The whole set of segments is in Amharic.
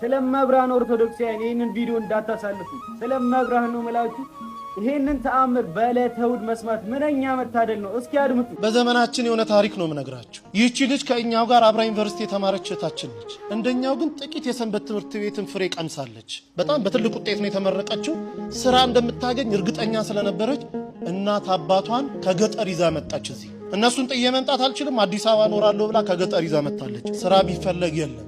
ስለመብራን ኦርቶዶክሳውያን ይሄንን ቪዲዮ እንዳታሳልፉ። ስለመብራን ነው መላችሁ። ይሄንን ተአምር በዕለተ እሑድ መስማት ምንኛ መታደል ነው። እስኪ አድምጡ። በዘመናችን የሆነ ታሪክ ነው የምነግራችሁ። ይህቺ ልጅ ከእኛው ጋር አብራ ዩኒቨርሲቲ የተማረች እህታችን ነች። እንደኛው ግን ጥቂት የሰንበት ትምህርት ቤትን ፍሬ ቀምሳለች። በጣም በትልቅ ውጤት ነው የተመረቀችው። ስራ እንደምታገኝ እርግጠኛ ስለነበረች እናት አባቷን ከገጠር ይዛ መጣች። እዚህ እነሱን ጥዬ መምጣት አልችልም፣ አዲስ አበባ እኖራለሁ ብላ ከገጠር ይዛ መጣለች። ስራ ቢፈለግ የለም።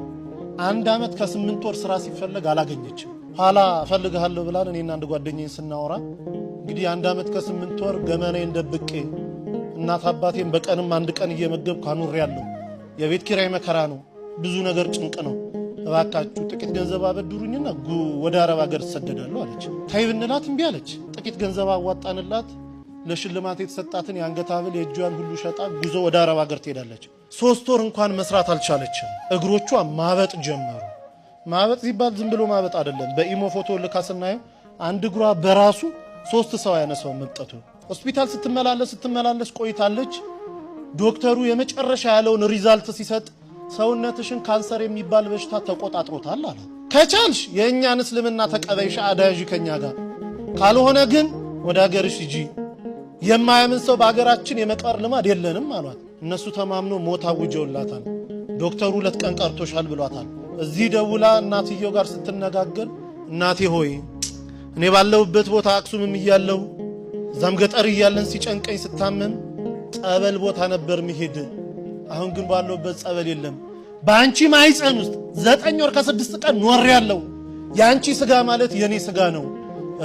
1 ዓመት ከ8 ወር ስራ ሲፈለግ አላገኘችም። ኋላ እፈልግሃለሁ ብላን እኔና አንድ ጓደኛዬ ስናወራ እንግዲህ 1 ዓመት ከ8 ወር ገመናዬን ደብቄ እናት አባቴን በቀንም 1 ቀን እየመገብኩ አኑሬያለሁ። የቤት ኪራይ መከራ ነው፣ ብዙ ነገር ጭንቅ ነው። እባካችሁ ጥቂት ገንዘብ አበድሩኝና ወደ አረብ ሀገር ተሰደዳለሁ አለች። ተይ ብንላት እምቢ አለች። ጥቂት ገንዘብ አዋጣንላት። ለሽልማት የተሰጣትን የአንገት ሐብል የእጇን ሁሉ ሸጣ ጉዞ ወደ አረብ ሀገር ትሄዳለች። 3 ወር እንኳን መስራት አልቻለችም። እግሮቿ ማበጥ ጀመሩ። ማበጥ ሲባል ዝም ብሎ ማበጥ አይደለም። በኢሞ ፎቶ ልካ ስናየው አንድ እግሯ በራሱ 3 ሰው ያነሳው መምጠቱ። ሆስፒታል ስትመላለስ ቆይታለች። ዶክተሩ የመጨረሻ ያለውን ሪዛልት ሲሰጥ ሰውነትሽን ካንሰር የሚባል በሽታ ተቆጣጥሮታል አለ። ከቻልሽ የእኛን እስልምና ተቀበይሽ አዳያዥ ከኛ ጋር፣ ካልሆነ ግን ወደ ሀገርሽ ሂጂ። የማያምን ሰው በሀገራችን የመቀር ልማድ የለንም አሏት። እነሱ ተማምኖ ሞት አውጀውላታል። ዶክተሩ 2 ቀን ቀርቶሻል ብሏታል። እዚህ ደውላ እናትየው ጋር ስትነጋገር እናቴ ሆይ እኔ ባለሁበት ቦታ አክሱምም እያለሁ እዛም ገጠር እያለን ሲጨንቀኝ ስታመም ጸበል ቦታ ነበር መሄድ። አሁን ግን ባለሁበት ጸበል የለም። በአንቺ ማይፀን ውስጥ 9 ወር ከ6 ቀን ኖሬያለሁ። የአንቺ ስጋ ማለት የኔ ስጋ ነው።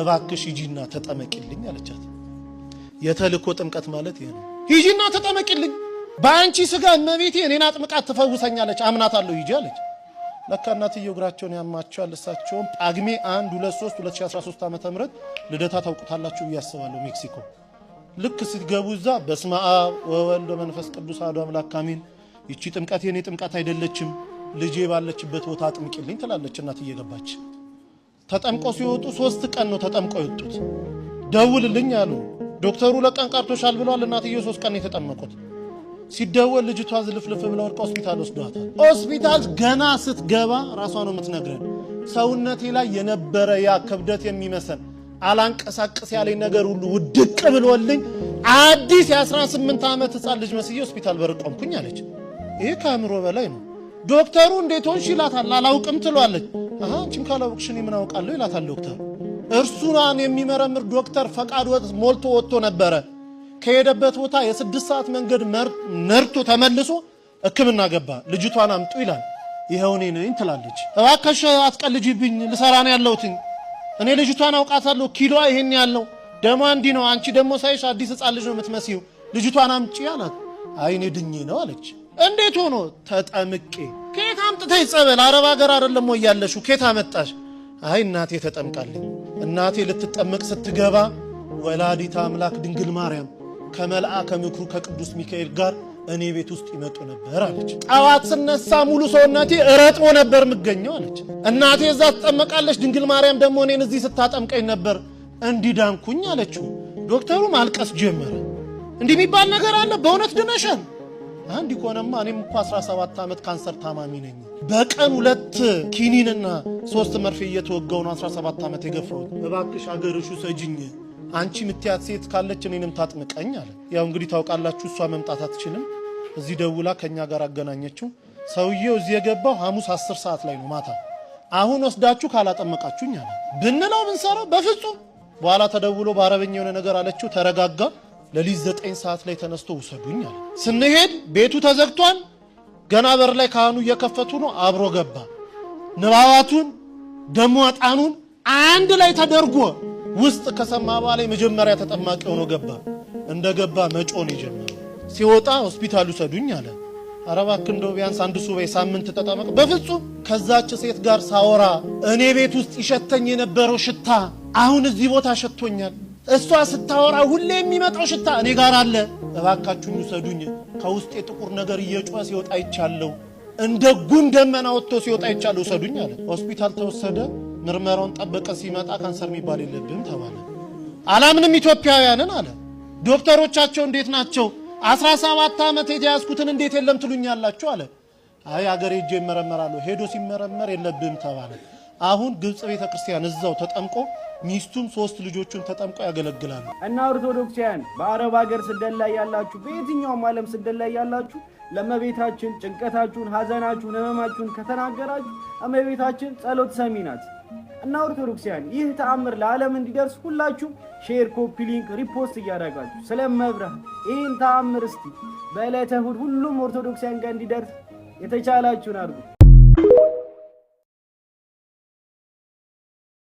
እባክሽ ሂጂና ተጠመቂልኝ አለቻት። የተልኮ ጥምቀት ማለት ይሄ ነው። ሂጂና ተጠመቂልኝ፣ በአንቺ ስጋ እመቤቴ እኔን አጥምቃት ትፈውሰኛለች፣ አምናታለሁ፣ ሂጂ አለች። ለካ እናትየው እግራቸውን ያማቸዋል። እሳቸውም ጳጉሜ 1 2 3 2013 ዓ.ም ልደታ ታውቁታላችሁ ብዬ አስባለሁ። ሜክሲኮ ልክ ስትገቡ እዛ በስመ አብ ወወልድ ወመንፈስ ቅዱስ አሐዱ አምላክ አሜን፣ ይቺ ጥምቀት የኔ ጥምቀት አይደለችም፣ ልጄ ባለችበት ቦታ አጥምቂልኝ ትላለች እናት እየገባች። ተጠምቀው ሲወጡ 3 ቀን ነው ተጠምቀው የወጡት። ደውልልኝ አሉ ዶክተሩ። 2 ቀን ቀርቶሻል ብለዋል። እናትየው 3 ቀን የተጠመቁት። ሲደወል ልጅቷ ዝልፍልፍ ብላ ወድቃ ሆስፒታል ወስዷታል። ሆስፒታል ገና ስትገባ ራሷ ነው የምትነግረን፣ ሰውነቴ ላይ የነበረ ያ ክብደት የሚመስል አላንቀሳቀስ ያለኝ ነገር ሁሉ ውድቅ ብሎልኝ አዲስ የ18 ዓመት ሕፃን ልጅ መስዬ ሆስፒታል በር ቆምኩኝ አለች። ይሄ ከአእምሮ በላይ ነው። ዶክተሩ እንዴት ሆንሽ ይላታል። አላውቅም ትሏለች። አንቺም ካላውቅሽ እኔ ምን አውቃለሁ ይላታል ዶክተሩ። እርሱን የሚመረምር ዶክተር ፈቃድ ሞልቶ ወጥቶ ነበረ። ከሄደበት ቦታ የ6 ሰዓት መንገድ ነርቶ ተመልሶ ሕክምና ገባ። ልጅቷን አምጡ ይላል። ይሄው እኔ ነኝ ትላለች። እባክሽ አትቀልጂብኝ፣ ልሰራ ነው ያለሁት። እኔ ልጅቷን አውቃታለሁ፣ ኪሎዋ ይሄን ያለው ደሟ እንዲህ ነው። አንቺ ደግሞ ሳይሽ አዲስ ሕፃን ልጅ ነው የምትመስዪው፣ ልጅቷን አምጪ አላት። አይ እኔ ድኜ ነው አለች። እንዴት ሆኖ? ተጠምቄ። ከየት አምጥተሽ ጸበል? አረብ ሀገር አይደለም ወይ ያለሽው? ከየት አመጣሽ? አይ እናቴ ተጠምቃለኝ። እናቴ ልትጠመቅ ስትገባ ወላዲተ አምላክ ድንግል ማርያም ከመልአከ ምክሩ ከቅዱስ ሚካኤል ጋር እኔ ቤት ውስጥ ይመጡ ነበር አለች። ጠዋት ስነሳ ሙሉ ሰውነቴ ረጥቦ ነበር የምገኘው አለች። እናቴ እዛ ትጠመቃለች፣ ድንግል ማርያም ደግሞ እኔን እዚህ ስታጠምቀኝ ነበር፣ እንዲዳንኩኝ አለችው። ዶክተሩ ማልቀስ ጀመረ። እንዲህ የሚባል ነገር አለ? በእውነት ድነሻል? አንድ ኮነማ እኔም እኮ 17 ዓመት ካንሰር ታማሚ ነኝ። በቀን 2 ኪኒንና 3 መርፌ እየተወጋው ነው 17 ዓመት የገፋሁት። እባክሽ አገርሹ ሰጂኝ፣ አንቺ ምትያት ሴት ካለች እኔንም ታጥምቀኝ አለ። ያው እንግዲህ ታውቃላችሁ እሷ መምጣት አትችልም። እዚህ ደውላ ከኛ ጋር አገናኘችው። ሰውየው እዚህ የገባው ሐሙስ 10 ሰዓት ላይ ነው ማታ። አሁን ወስዳችሁ ካላጠመቃችሁኝ አለ። ብንለው ብንሰራው በፍጹም። በኋላ ተደውሎ በአረበኛ የሆነ ነገር አለችው። ተረጋጋ። ለሊት 9 ሰዓት ላይ ተነስቶ ውሰዱኝ አለ። ስንሄድ ቤቱ ተዘግቷል። ገና በር ላይ ካህኑ እየከፈቱ ነው። አብሮ ገባ። ንባባቱን ደሞ ዕጣኑን አንድ ላይ ተደርጎ ውስጥ ከሰማ በኋላ መጀመሪያ ተጠማቂ ሆኖ ገባ። እንደገባ መጮን ይጀምራል። ሲወጣ ሆስፒታል ውሰዱኝ አለ። ኧረ እባክህ እንደው ቢያንስ 1 ሱባኤ ሳምንት ተጠመቅ። በፍጹም። ከዛች ሴት ጋር ሳወራ እኔ ቤት ውስጥ ይሸተኝ የነበረው ሽታ አሁን እዚህ ቦታ ሸቶኛል። እሷ ስታወራ ሁሌ የሚመጣው ሽታ እኔ ጋር አለ። እባካችሁኝ ውሰዱኝ። ከውስጥ የጥቁር ነገር እየጮኸ ሲወጣ ይቻለው፣ እንደ ጉም ደመና ወጥቶ ሲወጣ ይቻለው፣ ውሰዱኝ አለ። ሆስፒታል ተወሰደ። ምርመራውን ጠበቀ። ሲመጣ ካንሰር የሚባል የለብህም ተባለ። አላምንም ኢትዮጵያውያንን አለ። ዶክተሮቻቸው እንዴት ናቸው? 17 ዓመት የተያዝኩትን እንዴት የለም ትሉኛላችሁ አለ። አይ አገሬ ሄጄ ይመረመራሉ። ሄዶ ሲመረመር የለብህም ተባለ። አሁን ግብጽ ቤተክርስቲያን እዛው ተጠምቆ ሚስቱም 3 ልጆቹን ተጠምቆ ያገለግላሉ። እና ኦርቶዶክሳውያን በአረብ ሀገር ስደት ላይ ያላችሁ፣ በየትኛውም ዓለም ስደት ላይ ያላችሁ ለእመቤታችን ጭንቀታችሁን፣ ሐዘናችሁን፣ ህመማችሁን ከተናገራችሁ እመቤታችን ጸሎት ሰሚ ናት። እና ኦርቶዶክሳውያን ይህ ተአምር ለዓለም እንዲደርስ ሁላችሁም ሼር፣ ኮፒ ሊንክ፣ ሪፖስት እያደረጋችሁ ስለመብራህ ይህን ተአምር እስቲ በዕለተ እሑድ ሁሉም ኦርቶዶክሳውያን ጋር እንዲደርስ የተቻላችሁን አድርጉ።